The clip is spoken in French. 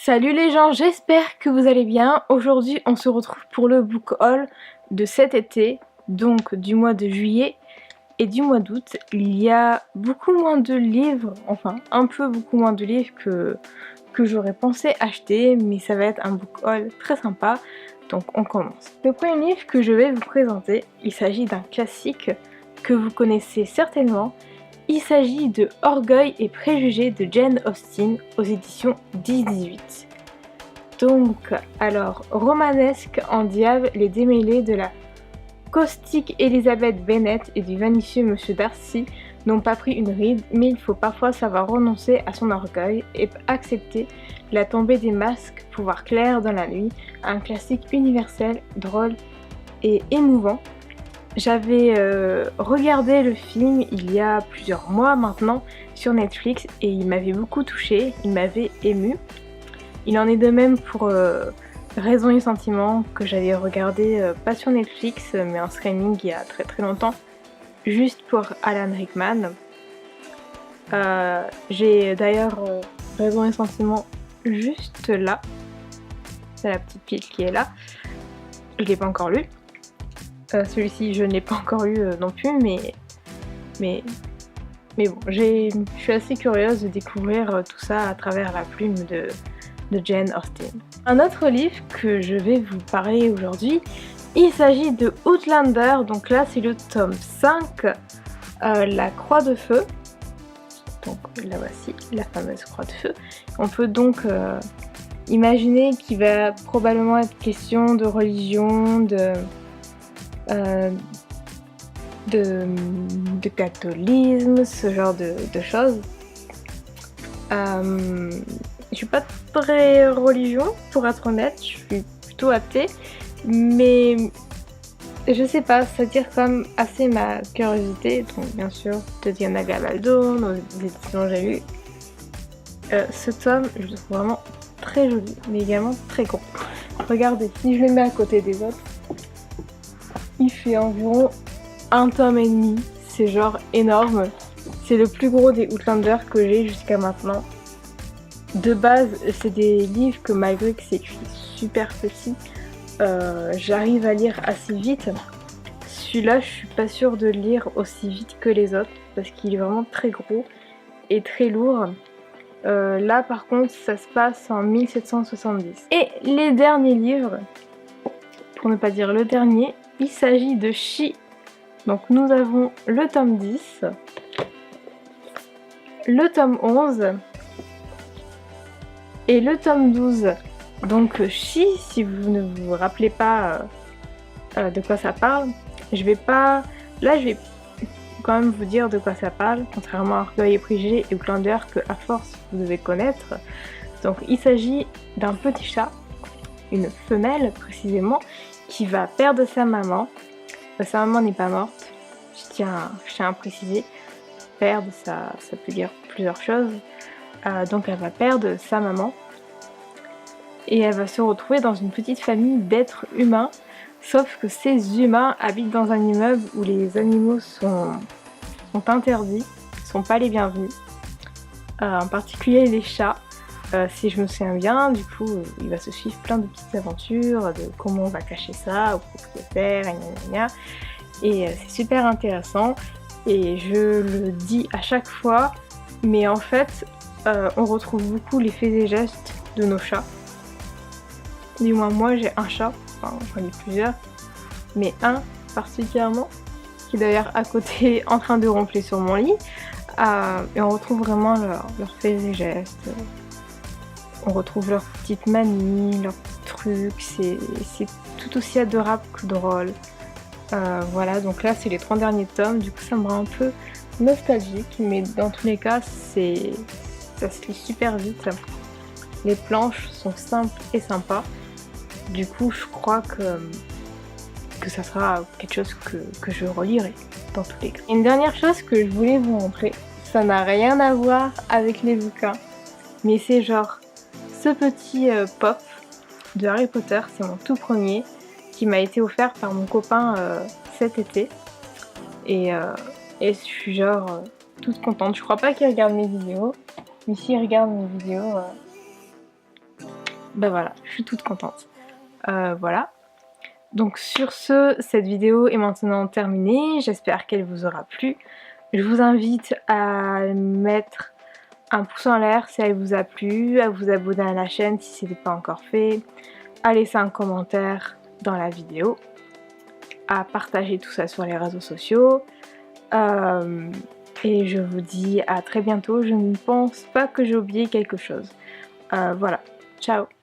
Salut les gens, j'espère que vous allez bien. Aujourd'hui on se retrouve pour le book haul de cet été, donc du mois de juillet et du mois d'août. Il y a beaucoup moins de livres, enfin un peu beaucoup moins de livres que j'aurais pensé acheter, mais ça va être un book haul très sympa, donc on commence. Le premier livre que je vais vous présenter, il s'agit d'un classique que vous connaissez certainement. Il s'agit de Orgueil et préjugés de Jane Austen aux éditions 10-18. Donc, alors, romanesque en diable, les démêlés de la caustique Elizabeth Bennet et du vaniteux Monsieur Darcy n'ont pas pris une ride, mais il faut parfois savoir renoncer à son orgueil et accepter la tombée des masques pour voir clair dans la nuit, un classique universel, drôle et émouvant. J'avais regardé le film il y a plusieurs mois maintenant sur Netflix et il m'avait beaucoup touchée, il m'avait émue. Il en est de même pour Raison et Sentiment que j'avais regardé pas sur Netflix mais en streaming il y a très très longtemps, juste pour Alan Rickman. J'ai d'ailleurs Raison et Sentiment juste là, c'est la petite pile qui est là, je l'ai pas encore lu. Celui-ci je ne l'ai pas encore lu non plus mais bon, je suis assez curieuse de découvrir tout ça à travers la plume de Jane Austen. Un autre livre que je vais vous parler aujourd'hui, il s'agit de Outlander, donc là c'est le tome 5, la croix de feu. Donc la voici, la fameuse croix de feu. On peut donc imaginer qu'il va probablement être question de religion, de catholisme, ce genre de choses. Je suis pas très religion pour être honnête, je suis plutôt athée, mais je sais pas, ça attire quand même assez ma curiosité, donc bien sûr de Diana Gabaldon, aux éditions j'ai lu. Ce tome, je le trouve vraiment très joli, mais également très gros. Regardez, si je le mets à côté des autres, il fait environ 1 tome et demi, c'est genre énorme. C'est le plus gros des Outlander que j'ai jusqu'à maintenant. De base, c'est des livres que malgré que c'est écrit super petit, j'arrive à lire assez vite. Celui-là, je suis pas sûre de le lire aussi vite que les autres parce qu'il est vraiment très gros et très lourd. Là par contre, ça se passe en 1770. Et les derniers livres, pour ne pas dire le dernier, il s'agit de She. Donc nous avons le tome 10, le tome 11 et le tome 12. Donc She, si vous ne vous rappelez pas de quoi ça parle, je vais quand même vous dire de quoi ça parle, contrairement à Orgueil et préjugés et Outlander que à force vous devez connaître. Donc il s'agit d'un petit chat, une femelle précisément, qui va perdre sa maman. Sa maman n'est pas morte, je tiens à préciser. Perdre, ça peut dire plusieurs choses. Donc elle va perdre sa maman et elle va se retrouver dans une petite famille d'êtres humains, sauf que ces humains habitent dans un immeuble où les animaux sont interdits, sont pas les bienvenus, en particulier les chats. Si je me souviens bien, du coup il va se suivre plein de petites aventures de comment on va cacher ça au propriétaire, et c'est super intéressant. Et je le dis à chaque fois, mais en fait on retrouve beaucoup les faits et gestes de nos chats. Du moins moi j'ai un chat, enfin j'en ai plusieurs, mais un particulièrement, qui est d'ailleurs à côté en train de ronfler sur mon lit. Et on retrouve vraiment leurs faits et gestes. On retrouve leurs petites manies, leurs trucs, c'est tout aussi adorable que drôle. Voilà, donc là c'est les 3 derniers tomes, du coup ça me rend un peu nostalgique, mais dans tous les cas ça se lit super vite. Les planches sont simples et sympas, du coup je crois que ça sera quelque chose que je relirai dans tous les cas. Une dernière chose que je voulais vous montrer, ça n'a rien à voir avec les bouquins, mais c'est genre ce petit pop de Harry Potter, c'est mon tout premier, qui m'a été offert par mon copain cet été, et je suis genre toute contente. Je crois pas qu'il regarde mes vidéos, mais s'il regarde mes vidéos, Ben voilà, je suis toute contente. Voilà. Donc sur ce, cette vidéo est maintenant terminée, j'espère qu'elle vous aura plu. Je vous invite à mettre un pouce en l'air si elle vous a plu, à vous abonner à la chaîne si ce n'est pas encore fait, à laisser un commentaire dans la vidéo, à partager tout ça sur les réseaux sociaux. Et je vous dis à très bientôt, je ne pense pas que j'ai oublié quelque chose. Voilà, ciao!